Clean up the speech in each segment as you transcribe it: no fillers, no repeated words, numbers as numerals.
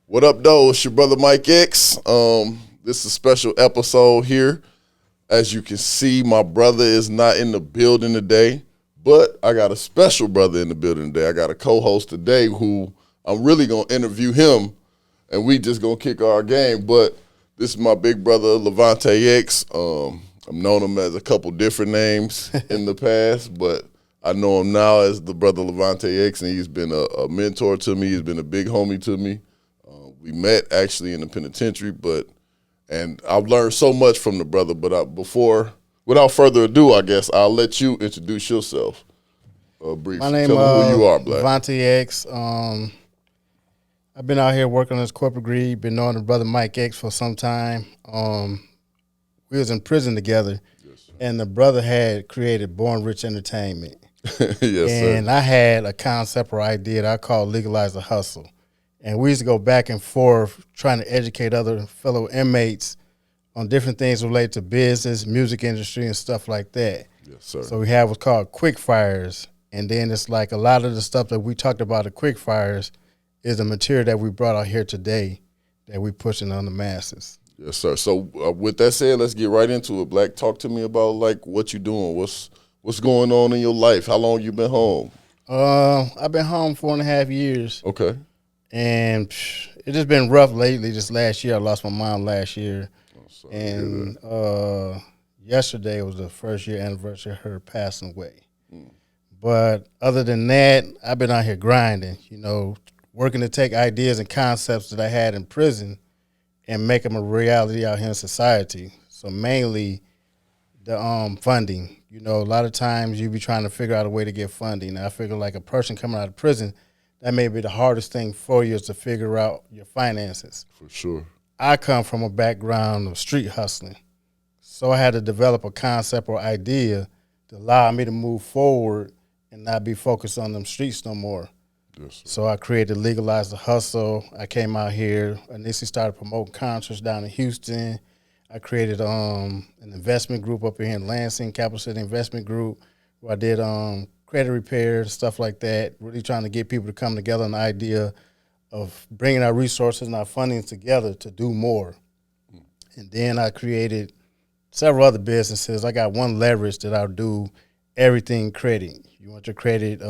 What up, though? It's your brother Mike X. This is a special episode here. As you can see, my brother is not in the building today, but I got a special brother in the building today. I got a co-host today who I'm really going to interview him, and we just going to kick our game. But this is my big brother, Vonte X. I've known him as a couple different names in the past, but I know him now as the brother Vonte X, and he's been a mentor to me. He's been a big homie to me. We met actually in the penitentiary, and I've learned so much from the brother. But without further ado, I guess I'll let you introduce yourself briefly. My name Tell them who you are, Black. Vonte X. I've been out here working on this corporate greed. Been knowing the brother Mike X for some time. We was in prison together, yes, and the brother had created Born Rich Entertainment. Yes, and sir. I had a concept or idea that I called Legalize the Hustle. And we used to go back and forth trying to educate other fellow inmates on different things related to business, music industry, and stuff like that. Yes, sir. So we have what's called quick fires. And then it's like a lot of the stuff that we talked about at quick fires is the material that we brought out here today that we pushing on the masses. Yes, sir. So with that said, let's get right into it. Black, talk to me about like what you doing. What's going on in your life? How long you been home? I've been home 4.5 years. Okay. And it just been rough lately. Just last year, I lost my mom last year. Oh, and yesterday was the first year anniversary of her passing away. But other than that, I've been out here grinding, working to take ideas and concepts that I had in prison and make them a reality out here in society. So mainly the funding. A lot of times you be trying to figure out a way to get funding. I figure like a person coming out of prison, that may be the hardest thing for you is to figure out your finances. For sure. I come from a background of street hustling. So I had to develop a concept or idea to allow me to move forward and not be focused on them streets no more. Yes, sir. So I created Legalize the Hustle. I came out here, initially started promoting concerts down in Houston. I created an investment group up here in Lansing, Capital City Investment Group, where I did credit repair, stuff like that, really trying to get people to come together on the idea of bringing our resources and our funding together to do more. And then I created several other businesses. I got one leverage that I'll do everything credit. You want your credit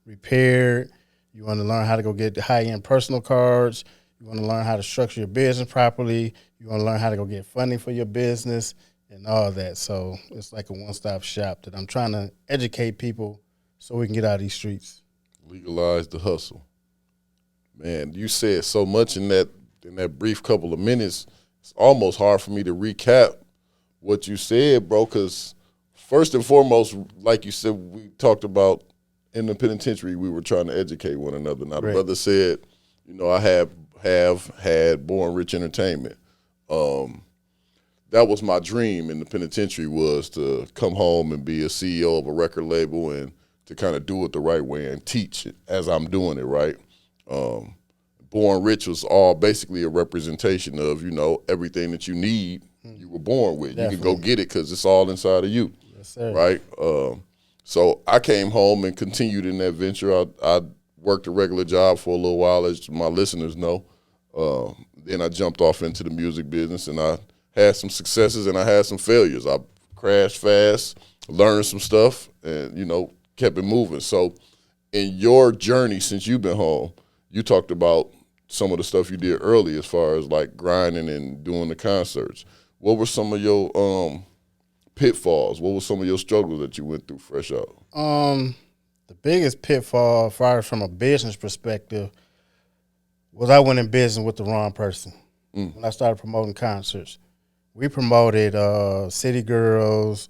repaired. You want to learn how to go get high-end personal cards. You want to learn how to structure your business properly. You want to learn how to go get funding for your business and all that. So it's like a one-stop shop that I'm trying to educate people so we can get out of these streets. Legalize the hustle. Man, you said so much in that brief couple of minutes. It's almost hard for me to recap what you said, bro, because first and foremost, like you said, we talked about in the penitentiary, we were trying to educate one another. Now, the brother said, I have had Born Rich Entertainment. That was my dream in the penitentiary, was to come home and be a CEO of a record label and to kind of do it the right way and teach it as I'm doing it, right? Born Rich was all basically a representation of, everything that you need, you were born with. Definitely. You can go get it because it's all inside of you, yes, sir. Right? So I came home and continued in that venture. I worked a regular job for a little while, as my listeners know. Then I jumped off into the music business, and I had some successes and I had some failures. I crashed fast, learned some stuff, and, kept it moving. So in your journey since you've been home, you talked about some of the stuff you did early as far as like grinding and doing the concerts. What were some of your pitfalls? What were some of your struggles that you went through fresh out? The biggest pitfall, as far as from a business perspective, was I went in business with the wrong person. When I started promoting concerts. We promoted City Girls,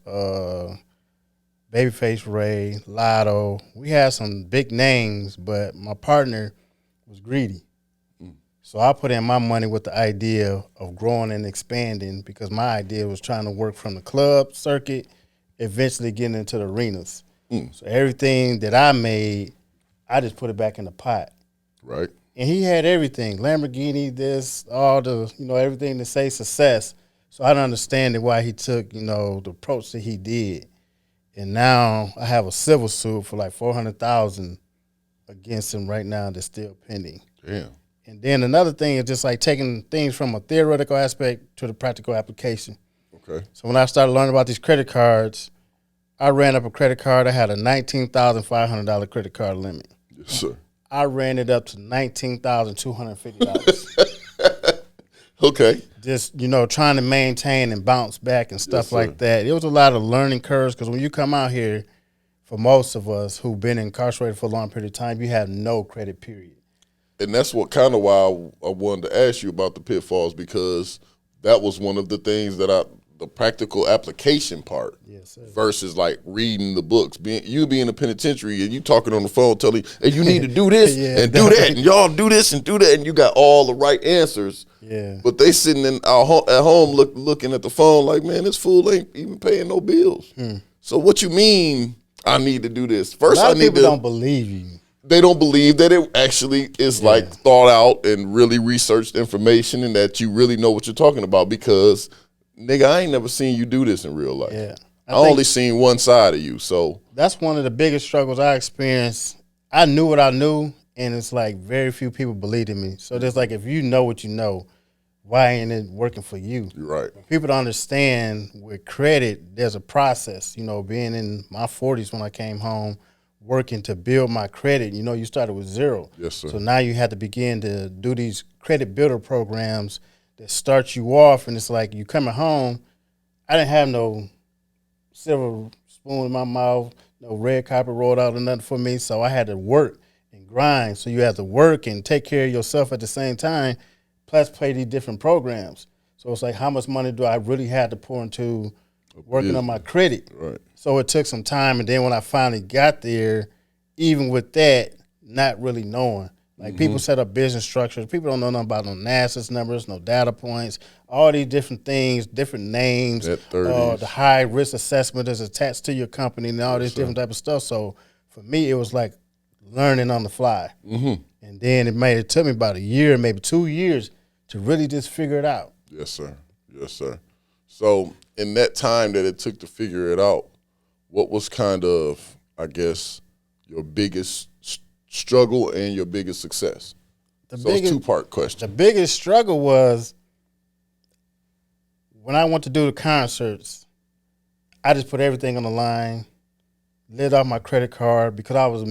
Babyface Ray, Lotto. We had some big names, but my partner was greedy. So I put in my money with the idea of growing and expanding because my idea was trying to work from the club circuit, eventually getting into the arenas. So everything that I made, I just put it back in the pot. Right. And he had everything, Lamborghini, this, all the, everything to say success. So I don't understand why he took, the approach that he did. And now I have a civil suit for like $400,000 against him right now that's still pending. Damn. And then another thing is just like taking things from a theoretical aspect to the practical application. Okay. So when I started learning about these credit cards, I ran up a credit card. I had a $19,500 credit card limit. Yes, sir. I ran it up to $19,250. Okay. Just, trying to maintain and bounce back and stuff sir. like that. It was a lot of learning curves because when you come out here, for most of us who've been incarcerated for a long period of time, you have no credit, period. And that's what kind of why I wanted to ask you about the pitfalls, because that was one of the things that the practical application part, Yes, sir. versus like reading the books. You being in the penitentiary and you talking on the phone telling, hey, you need to do this and do that, and y'all do this and do that, and you got all the right answers. Yeah. But they sitting at home looking at the phone like, man, this fool ain't even paying no bills. So what you mean I need to do this? First, a lot of people don't believe you. They don't believe that it actually is like thought out and really researched information, and that you really know what you're talking about, because nigga, I ain't never seen you do this in real life. Yeah. I only seen one side of you. So that's one of the biggest struggles I experienced. I knew what I knew, and it's like very few people believed in me. So there's like, if you know what you know, why ain't it working for you? You're right. People don't understand with credit, there's a process. Being in my 40s when I came home, working to build my credit, you started with zero. Yes, sir. So now you have to begin to do these credit builder programs that start you off, and it's like you coming home, I didn't have no silver spoon in my mouth, no red carpet rolled out or nothing for me, so I had to work and grind. So you have to work and take care of yourself at the same time, plus play these different programs. So it's like, how much money do I really have to pour into working on my credit? Right. So it took some time, and then when I finally got there, even with that, not really knowing. Like people set up business structures. People don't know nothing about no NASA's numbers, no data points, all these different things, different names. The high risk assessment is attached to your company and all this different type of stuff. So for me, it was like learning on the fly. And then it took me about a year, maybe 2 years to really just figure it out. Yes, sir. Yes, sir. So in that time that it took to figure it out, what was kind of, I guess, your biggest struggle and your biggest success? So it's a two-part question. The biggest struggle was when I went to do the concerts, I just put everything on the line, lit off my credit card, because I was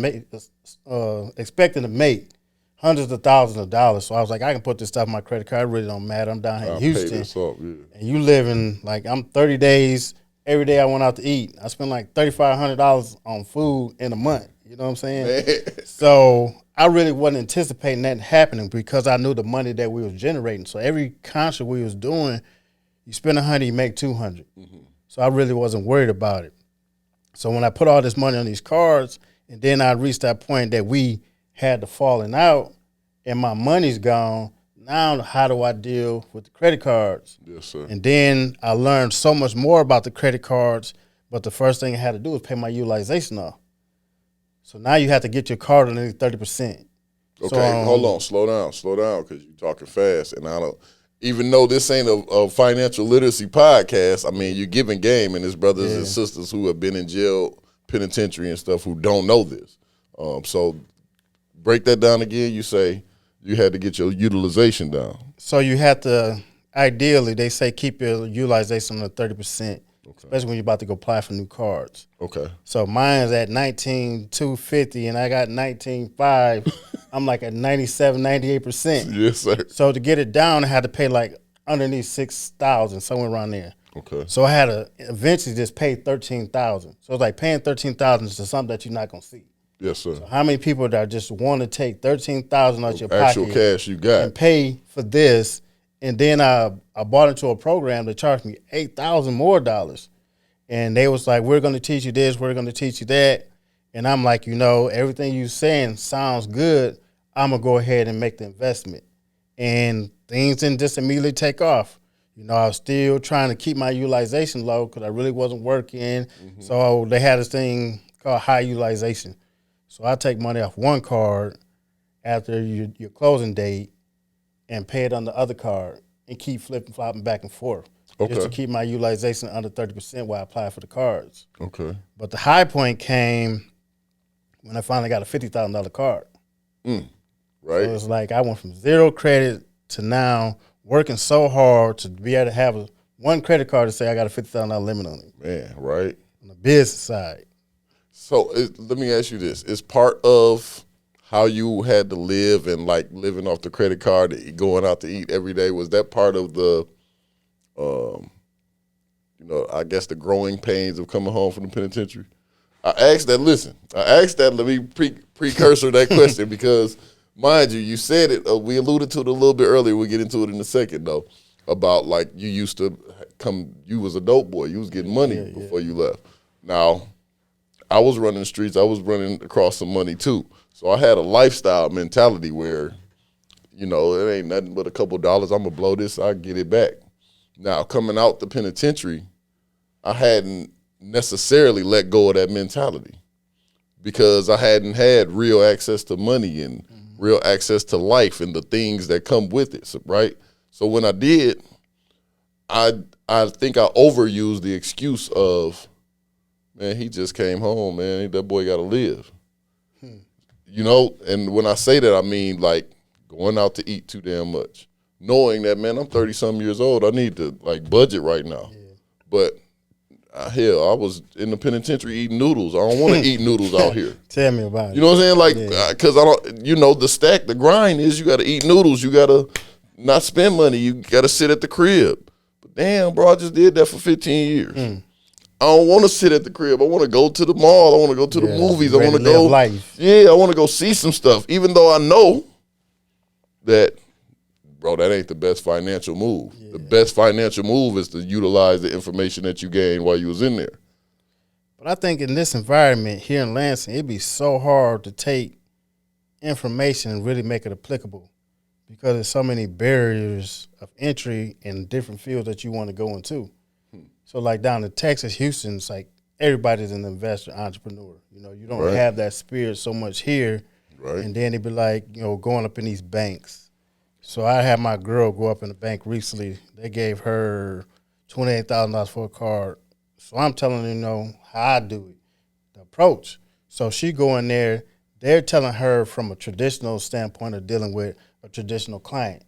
expecting to make hundreds of thousands of dollars. So I was like, I can put this stuff on my credit card. It really don't matter. I'm down here in Houston. Pay this up, And you living, like, I'm 30 days, every day I went out to eat. I spent like $3,500 on food in a month. You know what I'm saying? So I really wasn't anticipating that happening, because I knew the money that we was generating. So every concert we was doing, you spend $100, you make $200. So I really wasn't worried about it. So when I put all this money on these cards, and then I reached that point that we had the falling out, and my money's gone, now how do I deal with the credit cards? Yes, sir. And then I learned so much more about the credit cards, but the first thing I had to do was pay my utilization off. So now you have to get your card on 30%. Okay, So, hold on, slow down, because you're talking fast, and I don't. Even though this ain't a financial literacy podcast, I mean, you're giving game, and there's brothers and sisters who have been in jail, penitentiary, and stuff who don't know this. So break that down again. You say you had to get your utilization down. So you have to, ideally, they say keep your utilization on 30%. Especially when you're about to go apply for new cards. Okay. So mine's at 19,250 and I got 19,500. I'm like at 97, 98%. Yes, sir. So to get it down, I had to pay like underneath 6,000, somewhere around there. Okay. So I had to eventually just pay 13,000. So it's like paying 13,000 to something that you're not gonna see. Yes, sir. So how many people that just want to take 13,000 out your pocket, actual cash you got, and pay for this? And then I bought into a program that charged me $8,000 more. And they was like, we're going to teach you this, we're going to teach you that. And I'm like, everything you saying sounds good. I'm going to go ahead and make the investment. And things didn't just immediately take off. I was still trying to keep my utilization low because I really wasn't working. So they had this thing called high utilization. So I take money off one card after your closing date and pay it on the other card and keep flopping back and forth. Okay. Just to keep my utilization under 30% while I apply for the cards. Okay. But the high point came when I finally got a $50,000 card. Right. So it's like I went from 0 credit to now working so hard to be able to have one credit card to say I got a $50,000 limit on it. Man, right. On the business side. So let me ask you this. Is part of how you had to live and like living off the credit card, going out to eat every day, was that part of the, I guess the growing pains of coming home from the penitentiary? I asked that, let me precursor that question because, mind you, you said it, we alluded to it a little bit earlier, we'll get into it in a second though, about like you used to you was a dope boy, you was getting money before you left. Now, I was running the streets, I was running across some money too. So I had a lifestyle mentality where, it ain't nothing but a couple dollars, I'm gonna blow this, I'll get it back. Now, coming out the penitentiary, I hadn't necessarily let go of that mentality because I hadn't had real access to money and real access to life and the things that come with it, right? So when I did, I think I overused the excuse of, man, he just came home, man, that boy got to live. And when I say that, I mean like going out to eat too damn much, knowing that, man, I'm 30-something years old, I need to like budget right now. Yeah. But hell, I was in the penitentiary eating noodles. I don't want to eat noodles out here. Tell me about it. You know what I'm saying? Like, because I don't, the grind is you got to eat noodles. You got to not spend money. You got to sit at the crib. But damn, bro, I just did that for 15 years. I don't want to sit at the crib. I want to go to the mall. I want to go to the movies. I want to go. Life. Yeah, I want to go see some stuff. Even though I know that, bro, that ain't the best financial move. Yeah. The best financial move is to utilize the information that you gained while you was in there. But I think in this environment here in Lansing, it'd be so hard to take information and really make it applicable because there's so many barriers of entry in different fields that you want to go into. So like down in Texas, Houston, it's like everybody's an investor, entrepreneur. You don't have that spirit so much here. Right. And then it'd be like, going up in these banks. So I had my girl go up in the bank recently. They gave her $28,000 for a card. So I'm telling her, how I do it, the approach. So she go in there. They're telling her from a traditional standpoint of dealing with a traditional client.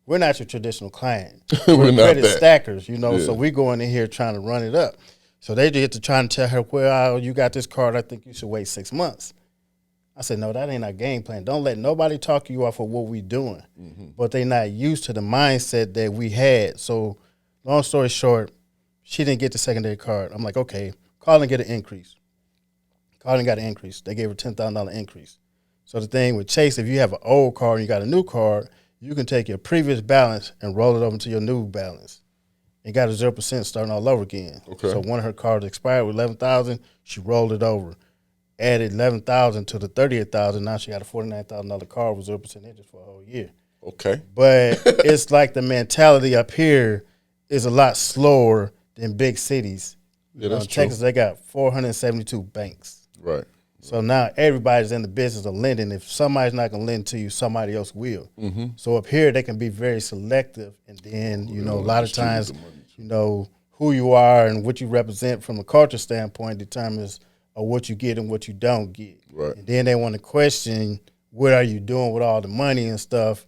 We're not your traditional client. We're credit stackers, so we going in here trying to run it up. So they get to try and tell her, well, you got this card, I think you should wait 6 months. I said, no, that ain't our game plan. Don't let nobody talk you off of what we doing. But they not used to the mindset that we had. So long story short, she didn't get the secondary card. I'm like, okay, call and get an increase. Called and got an increase. They gave her $10,000 increase. So the thing with Chase, if you have an old card and you got a new card, you can take your previous balance and roll it over to your new balance. And got a 0% starting all over again. Okay. So one of her cards expired with $11,000. She rolled it over, added $11,000 to the $38,000. Now she got a $49,000 card with 0% interest for a whole year. Okay. But it's like the mentality up here is a lot slower than big cities. Yeah, that's in Texas, they got 472 banks. Right. So now everybody's in the business of lending. If somebody's not going to lend to you, somebody else will. So up here, they can be very selective. And then, a lot of times, who you are and what you represent from a culture standpoint determines what you get and what you don't get. Right. And then they want to question, what are you doing with all the money and stuff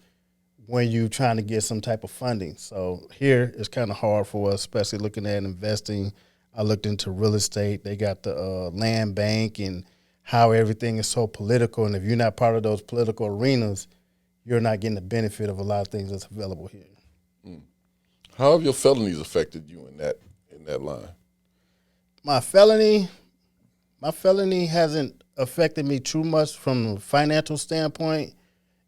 when you trying to get some type of funding? So here, it's kind of hard for us, especially looking at investing. I looked into real estate. They got the land bank and how everything is so political, and if you're not part of those political arenas, you're not getting the benefit of a lot of things that's available here. How have your felonies affected you in that line? My felony hasn't affected me too much from a financial standpoint.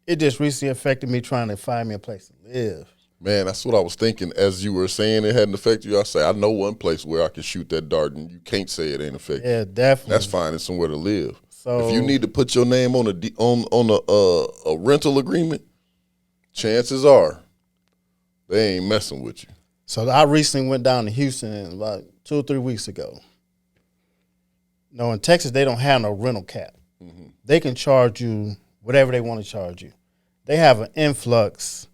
It just recently affected me trying to find me a place to live. Man, that's what I was thinking as you were saying it hadn't affected you. I say, I know one place where I can shoot that dart and you can't say it ain't affected. Yeah, definitely. That's finding somewhere to live. So if you need to put your name on a rental agreement, chances are they ain't messing with you. So I recently went down to Houston about 2 or 3 weeks ago. In Texas, they don't have no rental cap. They can charge you whatever they want to charge you. They have an influx.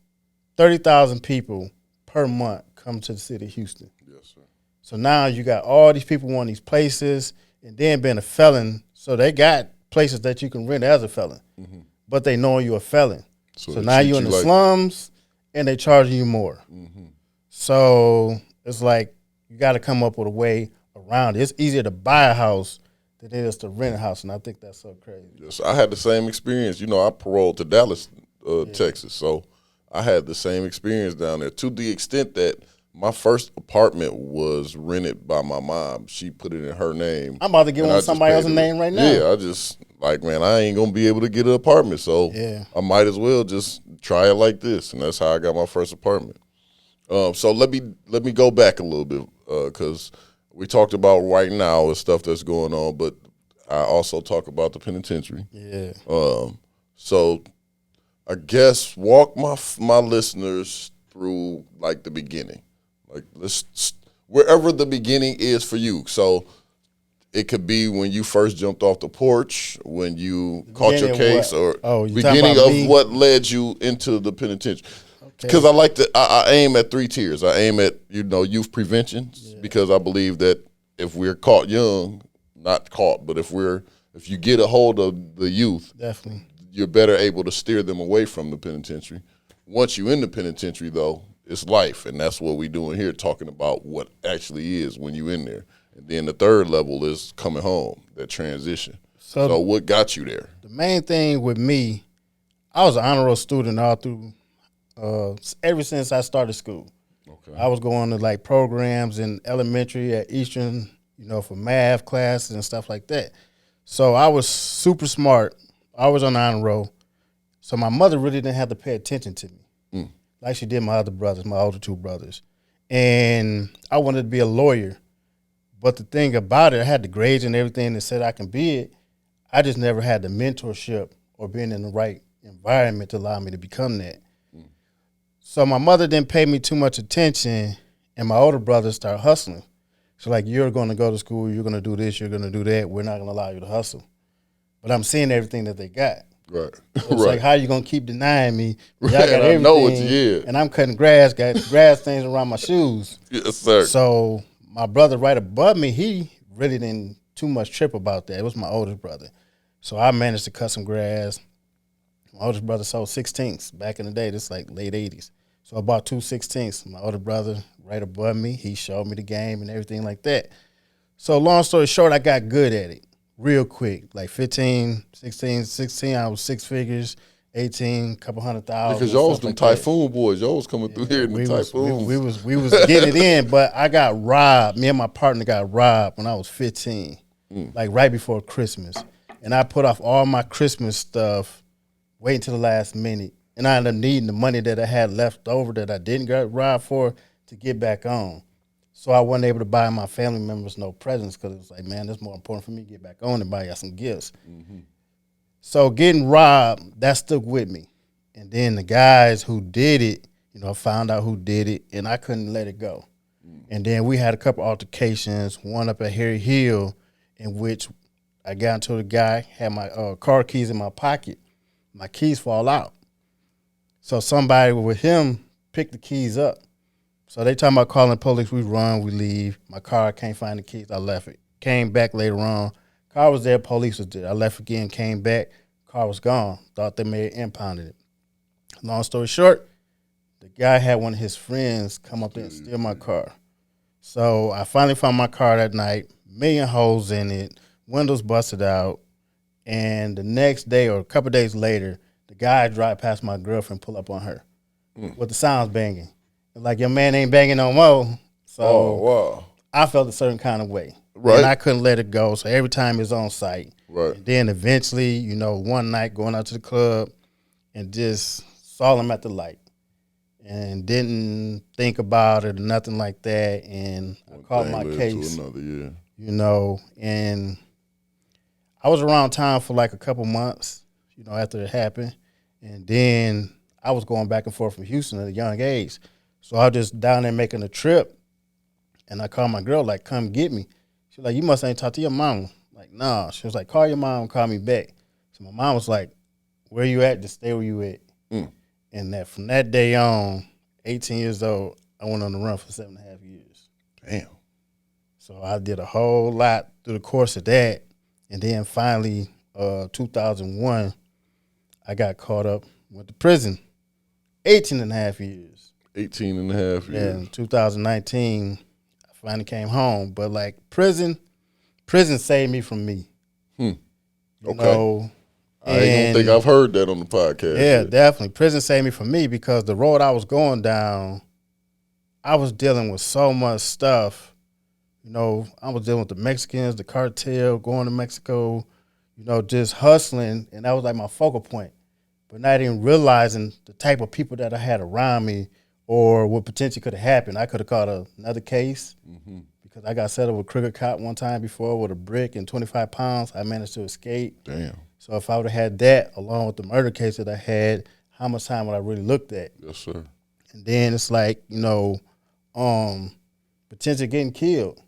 30,000 people per month come to the city of Houston. Yes, sir. So now you got all these people wanting these places and then being a felon. So they got places that you can rent as a felon, but they know you're a felon. So they now treat you're in you the like- slums, and they charging you more. So it's like you got to come up with a way around it. It's easier to buy a house than it is to rent a house, and I think that's so crazy. Yes, I had the same experience. You know, I paroled to Dallas, Texas, so I had the same experience down there to the extent that my first apartment was rented by my mom. She put it in her name. I'm about to get and one I with just somebody paid else's the name right now. Yeah, I just like, man, I ain't gonna be able to get an apartment, so Yeah. I might as well just try it like this, and that's how I got my first apartment. So let me go back a little bit because we talked about right now and stuff that's going on, but I also talk about the penitentiary. Yeah. So I guess walk my listeners through like the beginning, like let's wherever the beginning is for you. So it could be when you first jumped off the porch, when you caught your beginning of case, what? or Oh, you beginning talking about of me? what led you into the penitentiary. Okay. Because I like to, I aim at 3 tiers. I aim at youth prevention because I believe that if we're caught young, not caught, but if you get a hold of the youth, Definitely. you're better able to steer them away from the penitentiary. Once you're in the penitentiary, though, it's life, and that's what we're doing here, talking about what actually is when you're in there. And then the third level is coming home, that transition. So what got you there? The main thing with me, I was an honor roll student all through, ever since I started school. Okay. I was going to like programs in elementary at Eastern, for math classes and stuff like that. So I was super smart. I was on the honor roll. So my mother really didn't have to pay attention to me like she did my other brothers, my older 2 brothers. And I wanted to be a lawyer. But the thing about it, I had the grades and everything that said I can be it. I just never had the mentorship or being in the right environment to allow me to become that. So my mother didn't pay me too much attention, and my older brother started hustling. So like, you're going to go to school, you're going to do this, you're going to do that. We're not going to allow you to hustle. But I'm seeing everything that they got. Right. So it's like, how you going to keep denying me? Y'all Right, got I everything, know it's yeah. and I'm cutting grass, got grass stains around my shoes. Yes, sir. So my brother right above me, he really didn't too much trip about that. It was my oldest brother. So I managed to cut some grass. My oldest brother sold 16ths back in the day. This is like late 80s. So I bought 2 16ths. My older brother right above me, he showed me the game and everything like that. So long story short, I got good at it real quick. Like 15, 16, I was 6 figures, 18, couple $100,000. Because y'all was them like typhoon boys. Y'all was coming through here in the typhoons. We was getting it in, but I got robbed. Me and my partner got robbed when I was 15, like right before Christmas. And I put off all my Christmas stuff, waiting till the last minute. And I ended up needing the money that I had left over that I didn't get robbed for to get back on. So I wasn't able to buy my family members no presents because it was like, man, that's more important for me to get back on and buy y'all some gifts. So getting robbed, that stuck with me. And then the guys who did it, found out who did it, and I couldn't let it go. And then we had a couple altercations, one up at Harry Hill, in which I got into the guy, had my car keys in my pocket. My keys fall out. So somebody with him picked the keys up. So they talking about calling the police. We run, we leave. My car, can't find the keys. I left it. Came back later on. Car was there, police was there. I left again, came back. Car was gone. Thought they may have impounded it. Long story short, the guy had one of his friends come up there and steal my car. So I finally found my car that night, million holes in it, windows busted out. And the next day or a couple days later, the guy drive past my girlfriend, pull up on her with the sounds banging. Like, your man ain't banging no more. So wow. I felt a certain kind of way. Right. And I couldn't let it go. So every time it's on site. Right. And then eventually, one night going out to the club and just saw him at the light. And didn't think about it or nothing like that. And I caught my case. To another, yeah. And I was around town for like a couple months, after it happened. And then I was going back and forth from Houston at a young age. So I was just down there making a trip. And I called my girl, like, come get me. She was like, you must ain't talk to your mom. Like, nah. She was like, call your mom and call me back. So my mom was like, where you at? Just stay where you at. And from that day on, 18 years old, I went on the run for 7.5 years. Damn. So I did a whole lot through the course of that. And then finally, 2001, I got caught up Went to prison, 18 and a half years. 18 and a half years. Yeah, in 2019, I finally came home. But like prison saved me from me. Okay. You know, I don't think I've heard that on the podcast. Yeah, yet. definitely. Prison saved me from me because the road I was going down, I was dealing with so much stuff. You know, I was dealing with the Mexicans, the cartel, going to Mexico, you know, just hustling. And that was like my focal point. But not even realizing the type of people that I had around me or what potentially could have happened. I could have caught another case because I got set up with a crooked cop one time before with a brick and 25 pounds. I managed to escape. Damn. So if I would have had that along with the murder case that I had, how much time would I really looked at? Yes, sir. And then it's like, you know, potentially getting killed.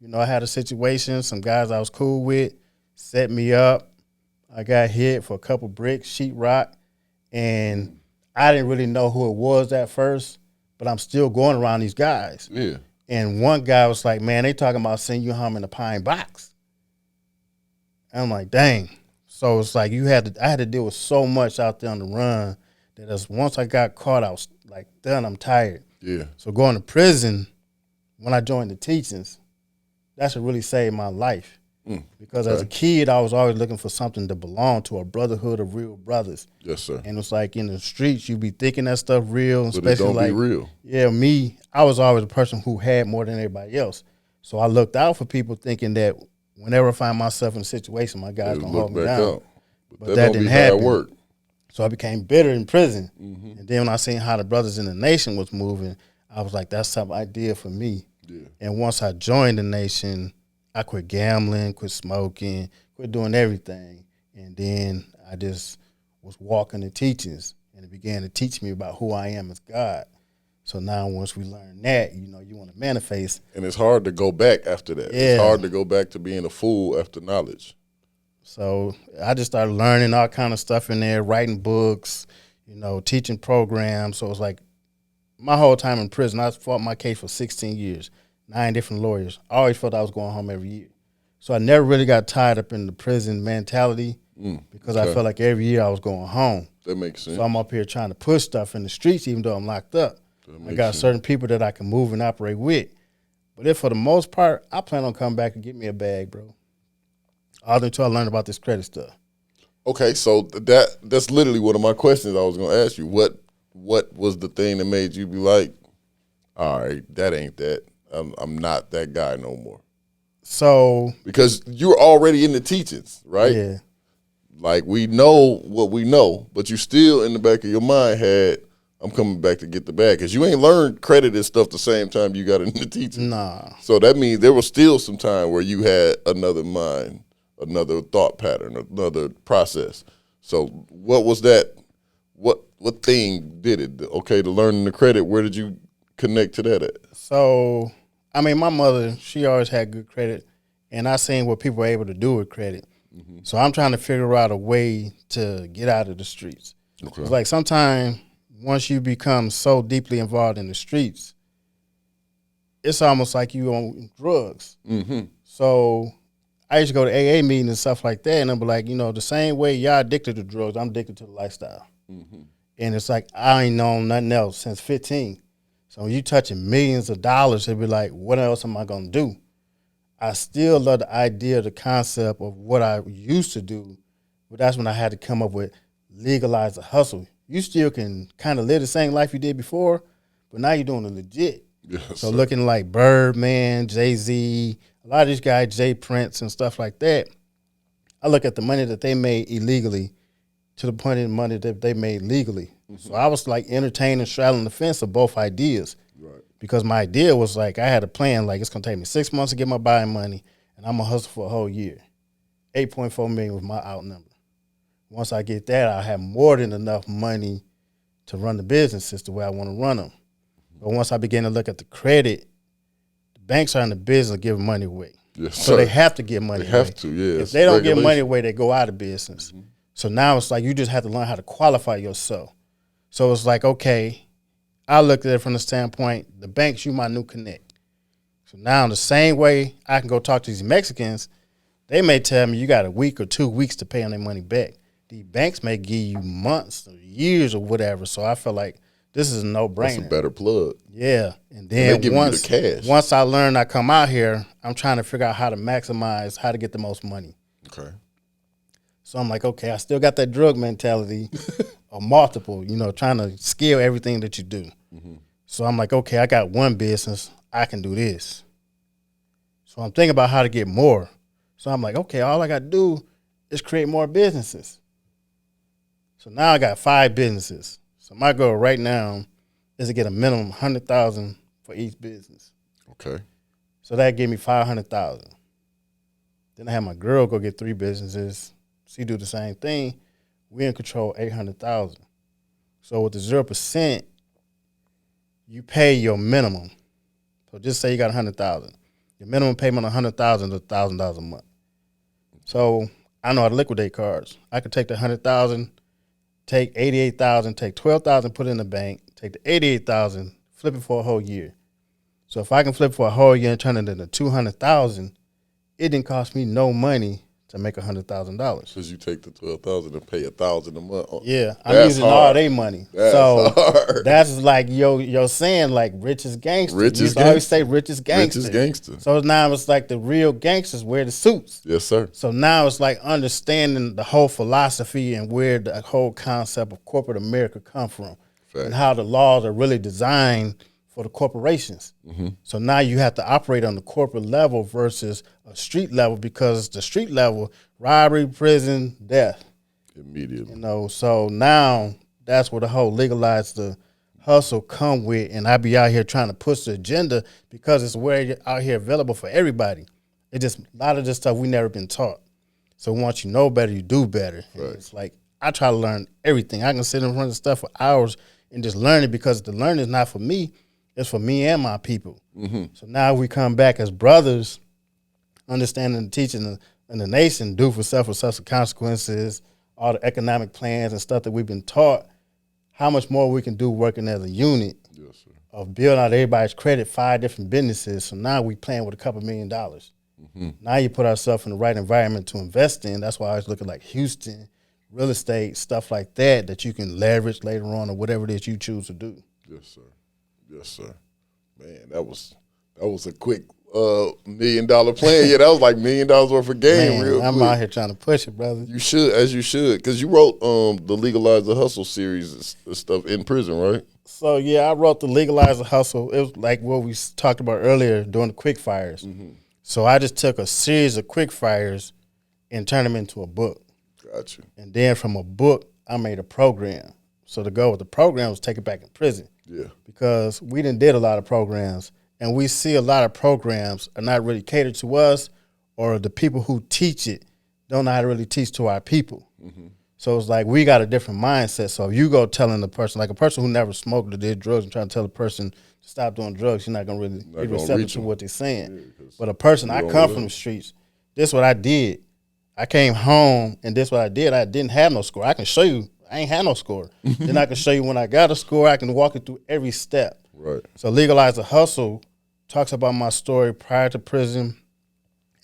You know, I had a situation, some guys I was cool with set me up. I got hit for a couple bricks, sheetrock, and I didn't really know who it was at first, but I'm still going around these guys. Yeah. And one guy was like, man, they talking about sending you home in a pine box. And I'm like, dang. So it's like I had to deal with so much out there on the run that once I got caught, I was like, done, I'm tired. Yeah. So going to prison, when I joined the teachings, that's what really saved my life. Because as a kid, I was always looking for something to belong to, a brotherhood of real brothers. Yes, sir. And it's like in the streets, you be thinking that stuff real. But especially it don't like, be real. Yeah, me, I was always a person who had more than everybody else. So I looked out for people thinking that whenever I find myself in a situation, my guy's going to hold me down. Out. But that didn't happen. Work. So I became bitter in prison. And then when I seen how the brothers in the nation was moving, I was like, that's some idea for me. Yeah. And once I joined the nation, I quit gambling, quit smoking, quit doing everything. And then I just was walking the teachings, and it began to teach me about who I am as God. So now once we learn that, you know, you want to manifest. And it's hard to go back after that. Yeah. It's hard to go back to being a fool after knowledge. So I just started learning all kind of stuff in there, writing books, you know, teaching programs. So it was like my whole time in prison, I fought my case for 16 years. 9 different lawyers. I always felt I was going home every year. So I never really got tied up in the prison mentality because I felt like every year I was going home. That makes sense. So I'm up here trying to push stuff in the streets even though I'm locked up. I got certain people that I can move and operate with. But if for the most part, I plan on coming back and get me a bag, bro. All until I learn about this credit stuff. Okay, so that's literally one of my questions I was going to ask you. What was the thing that made you be like, all right, that ain't that. I'm not that guy no more. So because you're already in the teachings, right? Yeah. Like we know what we know, but you still in the back of your mind had, I'm coming back to get the bag. Because you ain't learned credit and stuff the same time you got in the teachings. Nah. So that means there was still some time where you had another mind, another thought pattern, another process. So what was that? What thing did it? Okay, to learning the credit, where did you connect to that at? So, I mean, my mother, she always had good credit, and I seen what people were able to do with credit. So I'm trying to figure out a way to get out of the streets. Okay. It's like sometimes once you become so deeply involved in the streets, it's almost like you on drugs. So I used to go to AA meetings and stuff like that, and I'm like, you know, the same way y'all addicted to drugs, I'm addicted to the lifestyle. And it's like I ain't known nothing else since 15. So when you touching millions of dollars, it'd be like, what else am I gonna do? I still love the idea, the concept of what I used to do, but that's when I had to come up with Legalize the Hustle. You still can kind of live the same life you did before, but now you're doing it legit. Yes, so sir. Looking like Birdman, Jay-Z, a lot of these guys, Jay Prince and stuff like that, I look at the money that they made illegally to the point of the money that they made legally. So I was like entertaining, straddling the fence of both ideas. Right. Because my idea was like, I had a plan, like it's going to take me 6 months to get my buying money, and I'm going to hustle for a whole year. 8.4 million was my outnumber. Once I get that, I have more than enough money to run the businesses the way I want to run them. But once I began to look at the credit, the banks are in the business of giving money away. Yes, so they have to give money away. They have to, yeah. If they don't give money away, they go out of business. So now it's like you just have to learn how to qualify yourself. So it's like, okay, I looked at it from the standpoint, the banks, you my new connect. So now in the same way I can go talk to these Mexicans, they may tell me you got a week or 2 weeks to pay on their money back. the banks may give you months or years or whatever. So I felt like this is a no-brainer. That's a better plug. Yeah. And And then they give you the cash. once I learned I come out here, I'm trying to figure out how to maximize, how to get the most money. Okay. So I'm like, okay, I still got that drug mentality of multiple, trying to scale everything that you do. Mm-hmm. So I'm like, okay, I got one business. I can do this. So I'm thinking about how to get more. So I'm like, okay, all I got to do is create more businesses. So now I got 5 businesses. So my goal right now is to get a minimum $100,000 for each business. Okay. So that gave me $500,000. Then I had my girl go get 3 businesses. She do the same thing. We in control $800,000. So with the 0%, you pay your minimum. So just say you got $100,000. Your minimum payment on $100,000 is $1,000 a month. So I know how to liquidate cards. I could take the $100,000, take $88,000, take $12,000, put it in the bank, take the $88,000, flip it for a whole year. So if I can flip for a whole year and turn it into $200,000, it didn't cost me no money to make $100,000. Because you take the 12,000 and pay $1,000 a month. Yeah, I'm That's using hard. all their money. That's so hard. that's like your saying, like rich is gangster. Rich You is always gangster. say rich is gangster. Rich is gangster. So now it's like the real gangsters wear the suits. Yes, sir. So now it's like understanding the whole philosophy and where the whole concept of corporate America come from. Fact. And how the laws are really designed for the corporations. Mm-hmm. So now you have to operate on the corporate level versus a street level, because the street level, robbery, prison, death. Immediately. So now that's where the whole legalize the hustle come with, and I be out here trying to push the agenda because it's where out here available for everybody. It just, a lot of this stuff we never been taught. So once you know better, you do better. And Right. it's like, I try to learn everything. I can sit in front of stuff for hours and just learn it, because the learning is not for me. It's for me and my people. Mm-hmm. So now we come back as brothers, understanding and teaching the nation, do for self with substance consequences, all the economic plans and stuff that we've been taught, how much more we can do working as a unit Yes, sir. of building out everybody's credit, 5 different businesses. So now we playing with a couple $1 million. Mm-hmm. Now you put ourselves in the right environment to invest in. That's why I was looking like Houston, real estate, stuff like that you can leverage later on or whatever it is you choose to do. Yes, sir. Yes, sir. Man, that was a quick $1 million plan. Yeah, that was like $1 million worth of game. Man, real I'm quick. out here trying to push it, brother. You should, as you should, because you wrote the Legalize the Hustle series and stuff in prison, right? So, yeah, I wrote the Legalize the Hustle. It was like what we talked about earlier, doing the quick fires. Mm-hmm. So I just took a series of quick fires and turned them into a book. Gotcha. And then from a book, I made a program. So the goal with the program was take it back in prison. Yeah. Because we done did a lot of programs, and we see a lot of programs are not really catered to us, or the people who teach it don't know how to really teach to our people. Mm-hmm. So it's like we got a different mindset. So if you go telling the person, like a person who never smoked or did drugs, and trying to tell a person to stop doing drugs, you're not going to really be receptive to what they're saying. Yeah, but a person, I come from the streets. This is what I did. I came home, and this is what I did. I didn't have no score. I can show you. I ain't had no score. Then I can show you when I got a score. I can walk you through every step. Right. So Legalize the Hustle talks about my story prior to prison,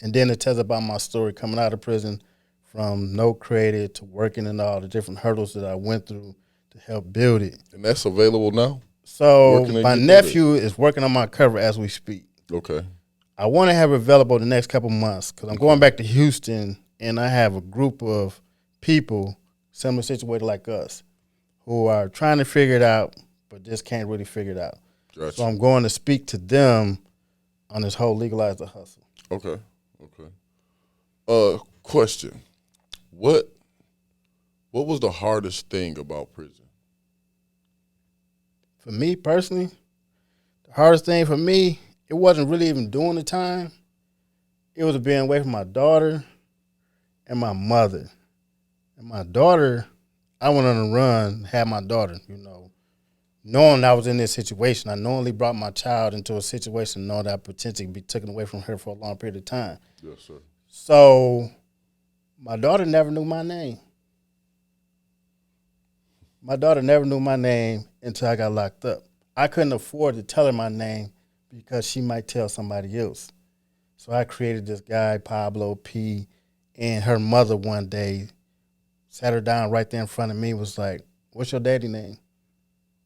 and then it tells about my story coming out of prison, from no credit to working and all the different hurdles that I went through to help build it. And that's available now? So my nephew is working on my cover as we speak. Okay. I want to have it available the next couple months, because I'm going back to Houston, and I have a group of people similar situated like us who are trying to figure it out, but just can't really figure it out. Gotcha. So I'm going to speak to them on this whole Legalize the Hustle. Okay. Okay. Question. What was the hardest thing about prison? For me personally, the hardest thing for me, it wasn't really even doing the time. It was being away from my daughter and my mother. And my daughter, I went on a run, had my daughter, knowing I was in this situation. I knowingly brought my child into a situation knowing that I potentially be taken away from her for a long period of time. Yes, sir. So my daughter never knew my name. My daughter never knew my name until I got locked up. I couldn't afford to tell her my name because she might tell somebody else. So I created this guy, Pablo P., and her mother one day sat her down right there in front of me, was like, "What's your daddy name?"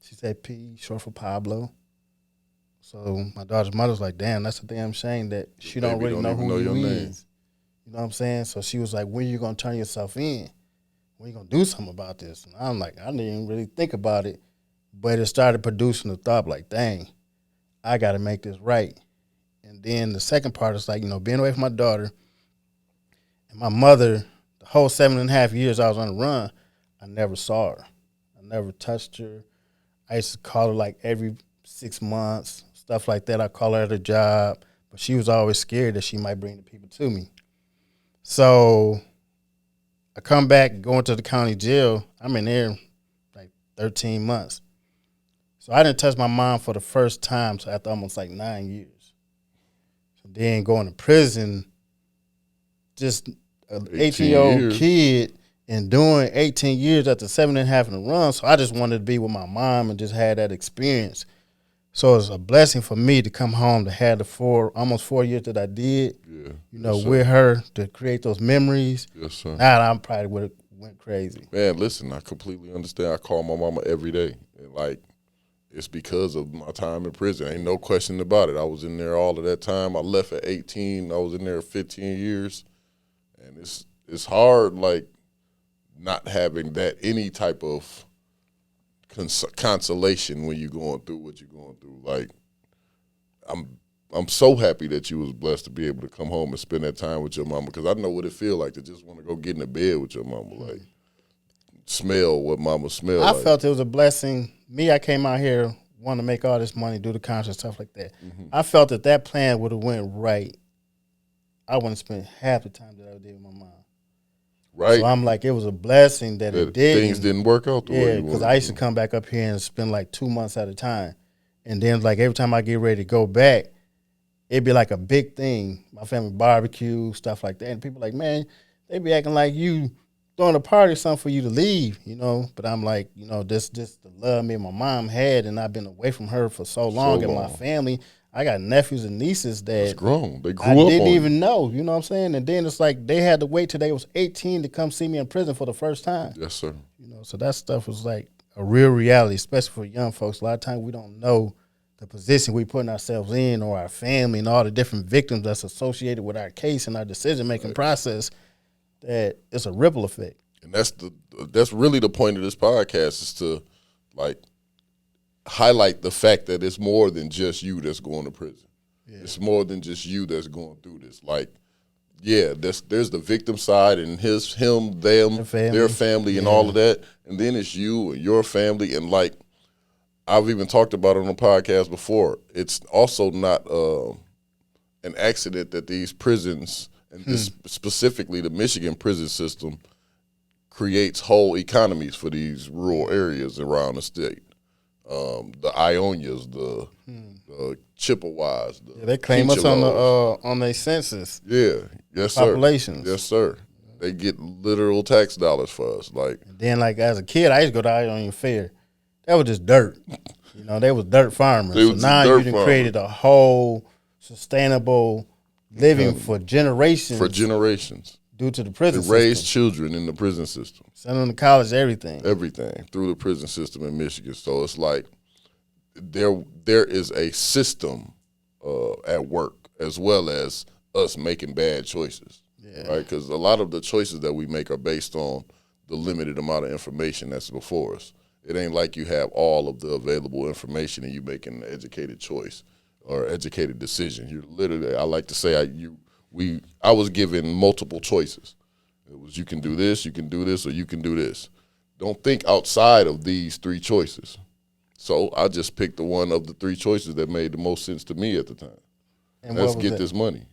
She said, "P, short for Pablo." So my daughter's mother's like, "Damn, that's a damn shame that she don't really know who you is." You know what I'm saying? So she was like, "When you gonna turn yourself in? When you gonna do something about this?" And I'm like, I didn't even really think about it, but it started producing the thought like, dang, I got to make this right. And then the second part is like, being away from my daughter and my mother. The whole 7.5 years I was on the run, I never saw her. I never touched her. I used to call her like every 6 months, stuff like that. I call her at her job, but she was always scared that she might bring the people to me. So I come back, going to the county jail. I'm in there like 13 months. So I didn't touch my mom for the first time so after almost like 9 years. So then going to prison, just an 18-year-old kid and doing 18 years after 7.5 in a run. So I just wanted to be with my mom and just had that experience. So it's a blessing for me to come home to have the almost 4 years that I did, with her to create those memories. Yes, sir. Now I probably would have went crazy. Man, listen, I completely understand. I call my mama every day. And like, it's because of my time in prison. Ain't no question about it. I was in there all of that time. I left at 18. I was in there 15 years. And it's hard, like, not having that any type of consolation when you're going through what you're going through. Like, I'm so happy that you was blessed to be able to come home and spend that time with your mama, because I know what it feel like to just want to go get in the bed with your mama, like smell what mama smelled. I felt it was a blessing. Me, I came out here wanting to make all this money, do the concert stuff like that. Mm-hmm. I felt that plan would have went right. I wouldn't spend half the time that I did with my mom. Right. So I'm like, it was a blessing that it did. Things didn't work out the way you wanted. Because I used to come back up here and spend like 2 months at a time. And then like every time I get ready to go back, it'd be like a big thing. My family barbecue, stuff like that. And people like, man, they be acting like you throwing a party or something for you to leave, But I'm like, this the love me and my mom had, and I've been away from her for so long. And my family, I got nephews and nieces that grown. They grew I up didn't on even know, you know what I'm saying? And then it's like they had to wait till they was 18 to come see me in prison for the first time. Yes, sir. So that stuff was like a real reality, especially for young folks. A lot of times we don't know the position we putting ourselves in, or our family and all the different victims that's associated with our case and our decision-making process, that it's a ripple effect. And that's really the point of this podcast, is to like highlight the fact that it's more than just you that's going to prison. Yeah. It's more than just you that's going through this. Like, yeah, there's the victim side and him, them, their family and all of that. And then it's you and your family. And like, I've even talked about it on the podcast before, it's also not an accident that these prisons, and this specifically the Michigan prison system, creates whole economies for these rural areas around the state. The Ionias, the Chippewas. They claim us on their census. Yeah, yes, sir. Populations. Yes, sir. They get literal tax dollars for us. Like, and then, like as a kid, I used to go to Ionian Fair. That was just dirt. They was dirt farmers. So now you done created a whole sustainable living for generations. For generations. Due to the prison system. Raise children in the prison system. Send them to college, everything. Everything through the prison system in Michigan. So it's like there is a system at work, as well as us making bad choices. Yeah. Right? Because a lot of the choices that we make are based on the limited amount of information that's before us. It ain't like you have all of the available information and you making an educated choice or educated decision. You literally, I like to say, I was given multiple choices. It was, you can do this, or you can do this. Don't think outside of these three choices. So I just picked the one of the three choices that made the most sense to me at the time. And let's get this money.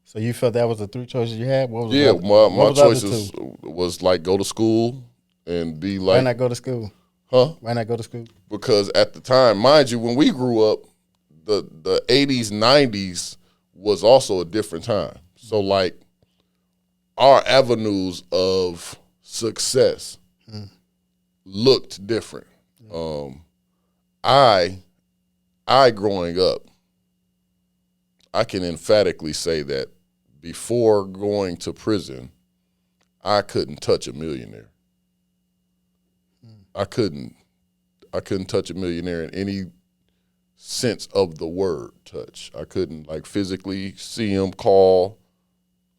So you felt that was the three choices you had? What was my choices was like go to school and be like. Why not go to school? Huh? Why not go to school? Because at the time, mind you, when we grew up, the 80s, 90s was also a different time. So like our avenues of success looked different. I growing up, I can emphatically say that before going to prison, I couldn't touch a millionaire. I couldn't touch a millionaire in any sense of the word touch. I couldn't like physically see him, call.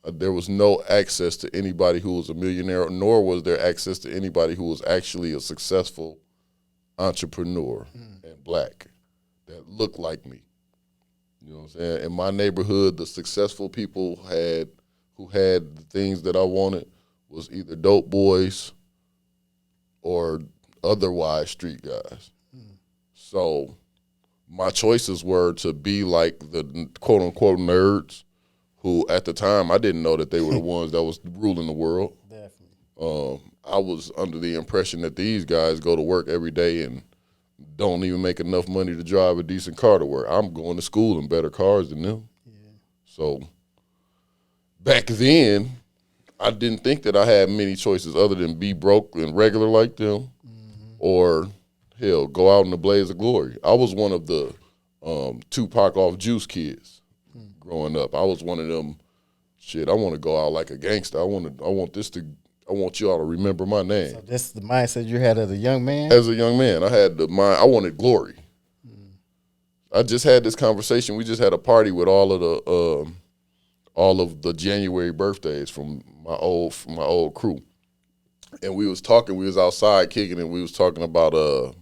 There was no access to anybody who was a millionaire, nor was there access to anybody who was actually a successful entrepreneur and black that looked like me. You know what I'm saying? In my neighborhood, the successful people who had the things that I wanted was either dope boys or otherwise street guys. So my choices were to be like the quote unquote nerds who at the time I didn't know that they were the ones that was ruling the world. Definitely. I was under the impression that these guys go to work every day and don't even make enough money to drive a decent car to work. I'm going to school in better cars than them. Yeah. So back then, I didn't think that I had many choices other than be broke and regular like them or, hell, go out in a blaze of glory. I was one of the Tupac off Juice kids growing up. I was one of them, shit, I want to go out like a gangster. I want y'all to remember my name. So this is the mindset you had as a young man? As a young man, I had the mind, I wanted glory. I just had this conversation. We just had a party with all of the January birthdays from my old crew. And we was talking, we was outside kicking, and we was talking about how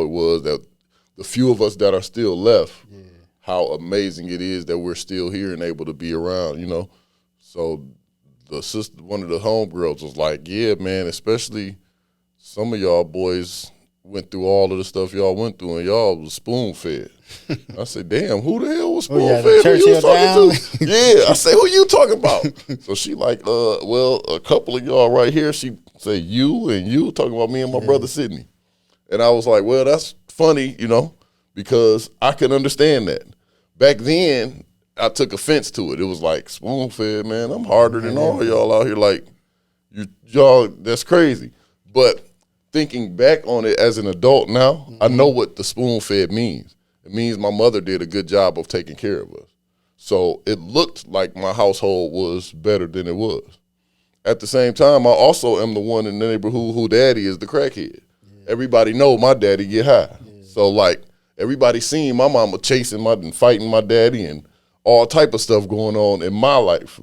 it was that the few of us that are still left, how amazing it is that we're still here and able to be around, So one of the homegirls was like, yeah, man, especially some of y'all boys went through all of the stuff y'all went through and y'all was spoon-fed. I said, damn, who the hell was spoon-fed? Who you was talking to? Yeah, I said, who you talking about? So she like, a couple of y'all right here. She said, you and you talking about me and my brother Sidney. And I was like, well, that's funny, because I can understand that. Back then, I took offense to it. It was like, spoon-fed, man, I'm harder than all of y'all out here. Like, y'all, that's crazy. But thinking back on it as an adult now, I know what the spoon-fed means. It means my mother did a good job of taking care of us. So it looked like my household was better than it was. At the same time, I also am the one in the neighborhood who daddy is the crackhead. Yeah. Everybody know my daddy get high. Yeah. So like everybody seen my mama chasing and fighting my daddy and all type of stuff going on in my life.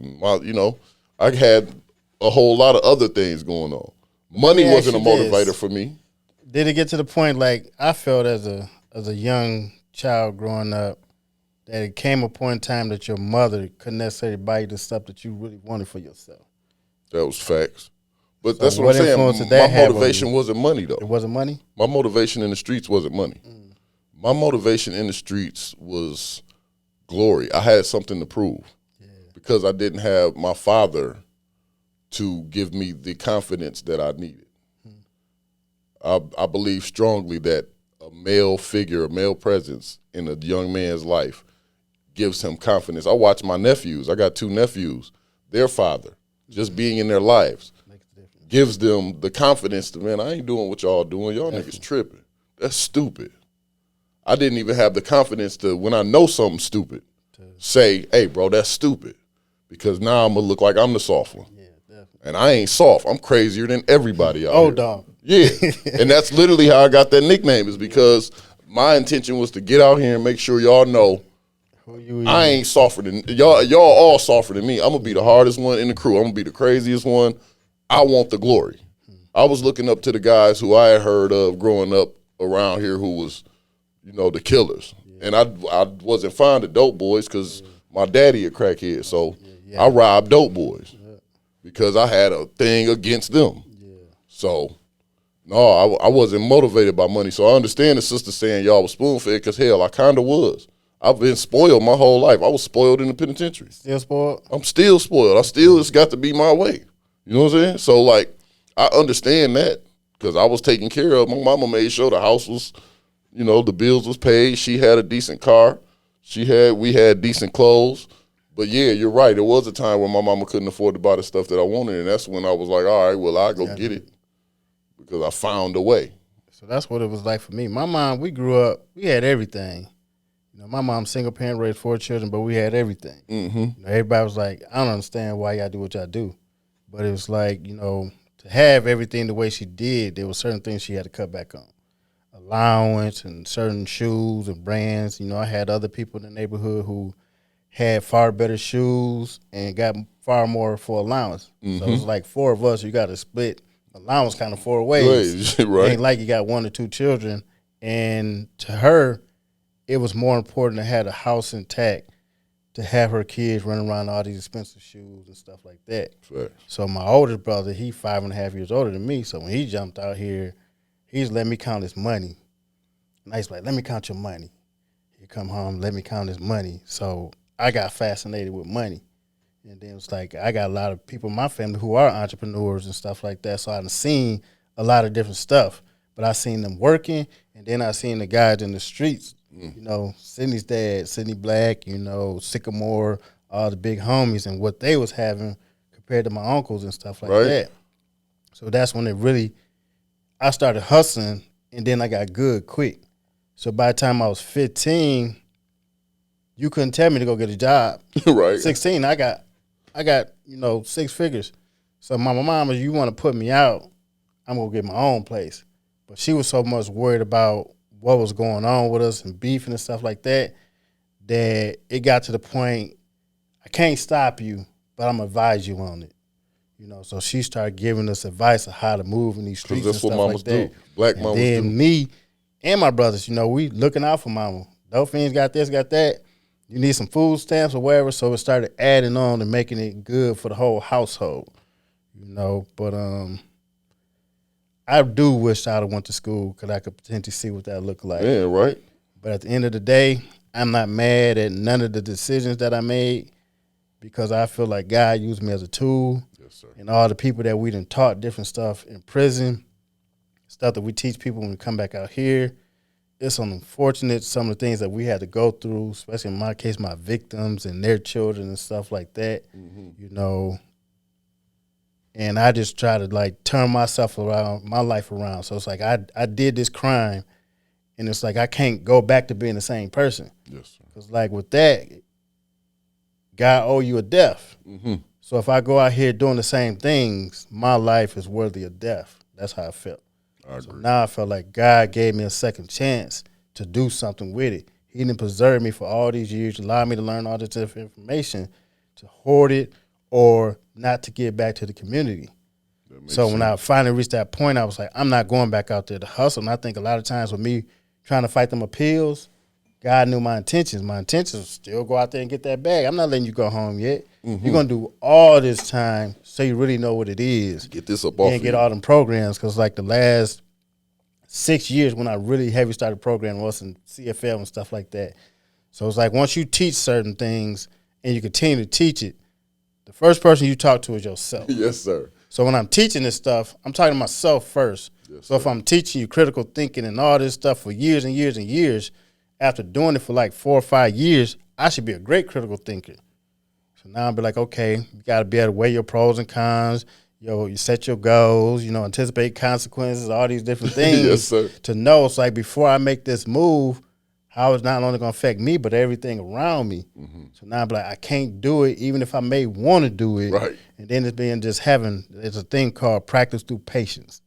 I had a whole lot of other things going on. Money wasn't a motivator for me. Did it get to the point like I felt as a young child growing up that it came a point in time that your mother couldn't necessarily buy you the stuff that you really wanted for yourself? That was facts. But so that's what I'm saying. My motivation wasn't money, though. It wasn't money? My motivation in the streets wasn't money. My motivation in the streets was glory. I had something to prove because I didn't have my father to give me the confidence that I needed. I believe strongly that a male figure, a male presence in a young man's life gives him confidence. I watch my nephews. I got 2 nephews. Their father, just being in their lives, gives them the confidence to, man, I ain't doing what y'all doing. Y'all niggas tripping. That's stupid. I didn't even have the confidence to, when I know something stupid, say, hey, bro, that's stupid. Because now I'm going to look like I'm the soft one. Yeah, definitely. And I ain't soft. I'm crazier than everybody out here. Dog. Yeah. And that's literally how I got that nickname, is because my intention was to get out here and make sure y'all know I ain't softer than y'all. Y'all all softer than me. I'm going to be the hardest one in the crew. I'm going to be the craziest one. I want the glory. I was looking up to the guys who I had heard of growing up around here who was, the killers. And I wasn't fond of dope boys because my daddy a crackhead. So I robbed dope boys because I had a thing against them. So, no, I wasn't motivated by money. So I understand the sister saying y'all was spoon-fed because, hell, I kind of was. I've been spoiled my whole life. I was spoiled in the penitentiary. Still spoiled? I'm still spoiled. I still just got to be my way. You know what I'm saying? So, like, I understand that because I was taken care of. My mama made sure the house was, the bills was paid. She had a decent car. We had decent clothes. But, yeah, you're right. There was a time when my mama couldn't afford to buy the stuff that I wanted, and that's when I was like, all right, well, I'll go get it because I found a way. So that's what it was like for me. My mom, we grew up, we had everything. My mom's single parent, raised 4 children, but we had everything. Everybody was like, I don't understand why y'all do what y'all do. But it was like, to have everything the way she did, there were certain things she had to cut back on. Allowance and certain shoes and brands. You know, I had other people in the neighborhood who had far better shoes and got far more for allowance. So it's like 4 of us, you got to split allowance kind of 4 ways. Right. Ain't like you got 1 or 2 children. And to her, it was more important to have the house intact, to have her kids running around all these expensive shoes and stuff like that. Right. So my oldest brother, he 5.5 years older than me. So when he jumped out here, he's let me count his money. And I was like, let me count your money. He come home, let me count his money. So I got fascinated with money. And then it's like I got a lot of people in my family who are entrepreneurs and stuff like that. So I've seen a lot of different stuff. But I seen them working, and then I seen the guys in the streets. You know, Sydney's dad, Sydney Black, you know, Sycamore, all the big homies and what they was having compared to my uncles and stuff like that. So that's when I started hustling, and then I got good quick. So by the time I was 15, you couldn't tell me to go get a job. Right. 16, I got, 6 figures. So my mom was, you want to put me out, I'm going to get my own place. But she was so much worried about what was going on with us and beefing and stuff like that, that it got to the point, I can't stop you, but I'm going to advise you on it. You know, so she started giving us advice of how to move in these streets and stuff like that. That's what mamas do. Black mamas do. And then me and my brothers, you know, we looking out for mama. Dolphins got this, got that. You need some food stamps or whatever. So it started adding on and making it good for the whole household. You know, but I do wish I'd have went to school because I could potentially see what that looked like. Yeah, right. But at the end of the day, I'm not mad at none of the decisions that I made because I feel like God used me as a tool. Yes, sir. And all the people that we done taught different stuff in prison, stuff that we teach people when we come back out here, it's unfortunate some of the things that we had to go through, especially in my case, my victims and their children and stuff like that, you know. And I just try to like turn myself around, my life around. So it's like I did this crime, and it's like I can't go back to being the same person. Yes, sir. Because like with that, God owe you a death. So if I go out here doing the same things, my life is worthy of death. That's how I felt. I agree. So now I felt like God gave me a second chance to do something with it. He didn't preserve me for all these years, allow me to learn all this different information, to hoard it or not to give back to the community. So when I finally reached that point, I was like, I'm not going back out there to hustle. And I think a lot of times with me trying to fight them appeals, God knew my intentions. My intentions was still go out there and get that bag. I'm not letting you go home yet. You're going to do all this time so you really know what it is. Get this up off and get all them programs. Because like the last 6 years when I really heavy started programming was in CFL and stuff like that. So it's like once you teach certain things and you continue to teach it, the first person you talk to is yourself. Yes, sir. So when I'm teaching this stuff, I'm talking to myself first. Yes, so if I'm teaching you critical thinking and all this stuff for years and years and years, after doing it for like 4 or 5 years, I should be a great critical thinker. So now I'll be like, okay, you got to be able to weigh your pros and cons. You set your goals, anticipate consequences, all these different things. Yes, sir. To know, it's like before I make this move, how it's not only going to affect me, but everything around me. So now I'm like, I can't do it, even if I may want to do it. Right. And then it's being there's a thing called practice through patience.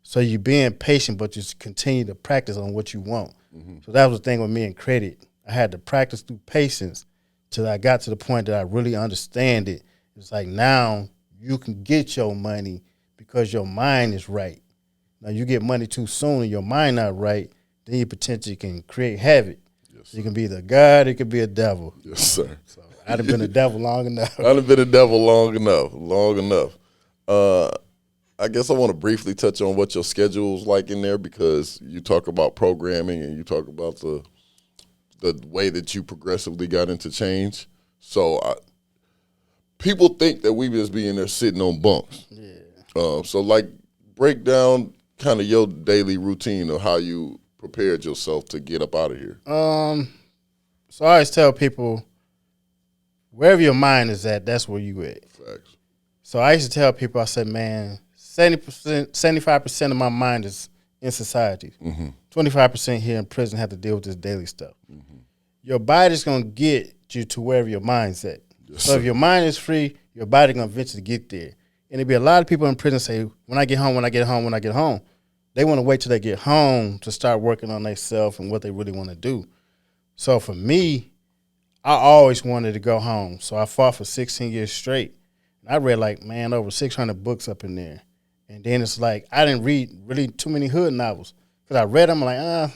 So you're being patient, but you continue to practice on what you want. So that was the thing with me and credit. I had to practice through patience till I got to the point that I really understand it. It's like now you can get your money because your mind is right. Now you get money too soon and your mind not right, then you potentially can create havoc. Yes, so you can be the God, it could be a devil. Yes, sir. So I'd have been a devil long enough. I'd have been a devil long enough. I guess I want to briefly touch on what your schedule's like in there because you talk about programming and you talk about the way that you progressively got into change. So people think that we just be in there sitting on bunks. Yeah. So like break down kind of your daily routine of how you prepared yourself to get up out of here. So I always tell people, wherever your mind is at, that's where you at. Facts. So I used to tell people, I said, man, 75% of my mind is in society. 25% here in prison have to deal with this daily stuff. Your body's going to get you to wherever your mind's at. Yes, so if your mind is free, your body going to eventually get there. And there'd be a lot of people in prison say, when I get home, when I get home, when I get home. They want to wait till they get home to start working on themselves and what they really want to do. So for me, I always wanted to go home. So I fought for 16 years straight. And I read over 600 books up in there. And then it's like, I didn't read really too many hood novels. Because I read them, right.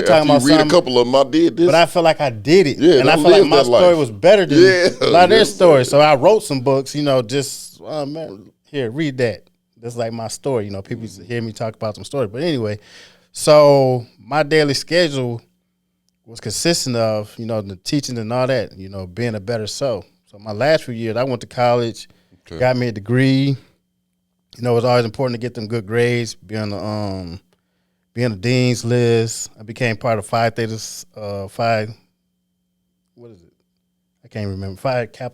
After you read a couple of them, I did this. But I felt like I did it. Yeah, and I felt like my story was better than a lot of their stories. So I wrote some books, here, read that. That's like my story. People used to hear me talk about some stories. But anyway, so my daily schedule was consistent of, the teaching and all that, being a better self. So my last few years, I went to college, got me a degree. It was always important to get them good grades, be on the dean's list. I became part of Phi Kappa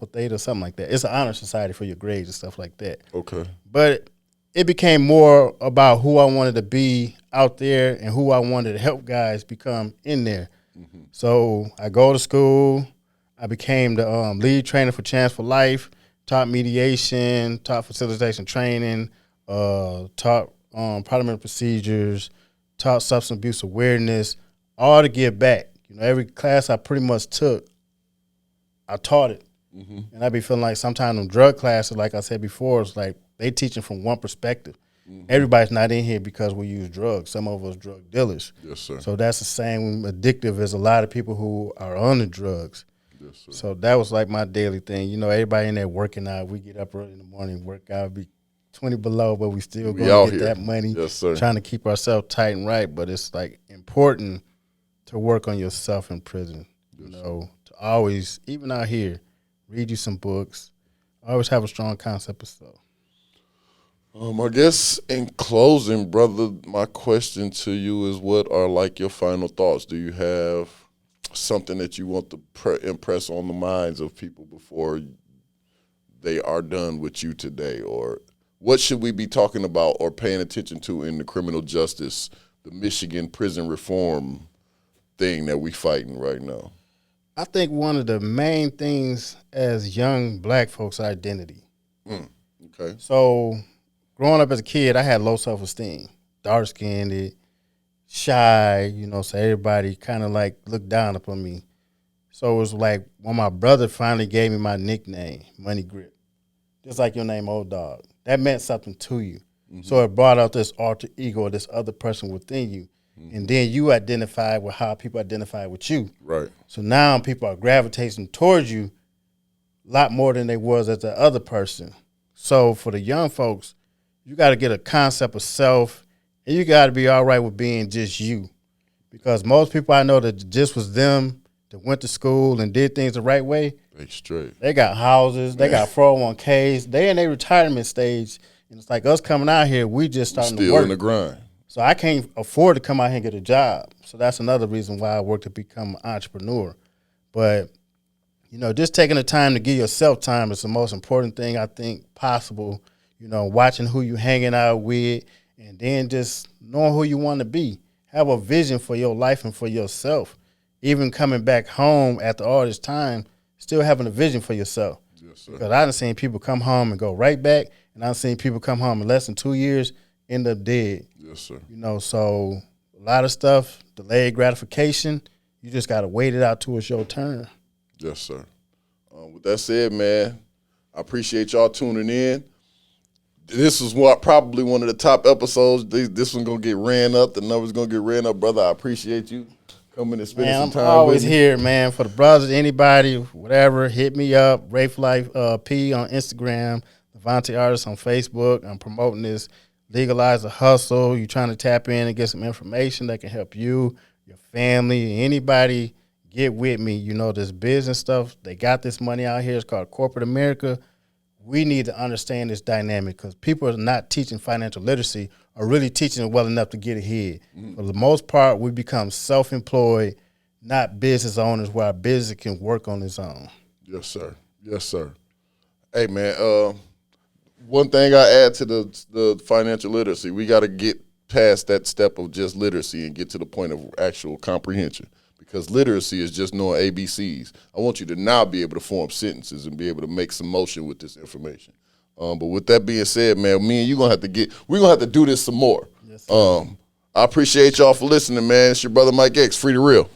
Theta, something like that. It's an honor society for your grades and stuff like that. Okay. But it became more about who I wanted to be out there and who I wanted to help guys become in there. Mm-hmm. So I go to school. I became the lead trainer for Chance for Life, taught mediation, taught facilitation training, taught parliamentary procedures, taught substance abuse awareness, all to give back. Every class I pretty much took, I taught it. Mm-hmm. And I be feeling like sometimes in drug classes, like I said before, it's like they teaching from one perspective. Mm-hmm. Everybody's not in here because we use drugs. Some of us drug dealers. Yes, sir. So that's the same addictive as a lot of people who are on the drugs. Yes, sir. So that was like my daily thing. Everybody in there working out. We get up early in the morning, work out, be 20 below, but we still going to get that money. Yes, sir. Trying to keep ourselves tight and right. But it's like important to work on yourself in prison. Yes, to always, even out here, read you some books. Always have a strong concept of self. I guess in closing, brother, my question to you is, what are like your final thoughts? Do you have something that you want to impress on the minds of people before they are done with you today? Or what should we be talking about or paying attention to in the criminal justice, the Michigan prison reform thing that we fighting right now? I think one of the main things as young black folks, identity. Okay. So growing up as a kid, I had low self-esteem, dark-skinned, shy, so everybody kind of like looked down upon me. So it was like when my brother finally gave me my nickname, Money Grip, just like your name, Old Dog, that meant something to you. Mm-hmm. So it brought out this alter ego or this other person within you. Mm-hmm. And then you identify with how people identify with you. Right. So now people are gravitating towards you a lot more than they was as the other person. So for the young folks, you got to get a concept of self, and you got to be all right with being just you. Because most people I know that just was them that went to school and did things the right way. They straight. They got houses. They got 401ks. They in their retirement stage. And it's like us coming out here, we just starting to work. Still in the grind. So I can't afford to come out here and get a job. So that's another reason why I work to become an entrepreneur. But, just taking the time to give yourself time is the most important thing I think possible. Watching who you hanging out with, and then just knowing who you want to be. Have a vision for your life and for yourself. Even coming back home after all this time, still having a vision for yourself. Yes, sir. Because I done seen people come home and go right back, and I've seen people come home in less than 2 years, end up dead. Yes, sir. So a lot of stuff, delayed gratification, you just got to wait it out till it's your turn. Yes, sir. With that said, man, I appreciate y'all tuning in. This was probably one of the top episodes. This one going to get ran up. The number's going to get ran up. Brother, I appreciate you coming and spending some time with me. I'm always here, man. For the brothers, anybody, whatever, hit me up. Rafe Life P on Instagram, the Vonte Artist on Facebook. I'm promoting this Legalize the Hustle. You're trying to tap in and get some information that can help you, your family, anybody. Get with me. This business stuff, they got this money out here. It's called corporate America. We need to understand this dynamic because people are not teaching financial literacy or really teaching it well enough to get ahead. Mm-hmm. For the most part, we become self-employed, not business owners where our business can work on its own. Yes, sir. Yes, sir. Hey, man, one thing I add to the financial literacy, we got to get past that step of just literacy and get to the point of actual comprehension. Because literacy is just knowing ABCs. I want you to now be able to form sentences and be able to make some motion with this information. But with that being said, man, me and you we're gonna have to do this some more. Yes, sir. I appreciate y'all for listening, man. It's your brother Mike X, Free the Real.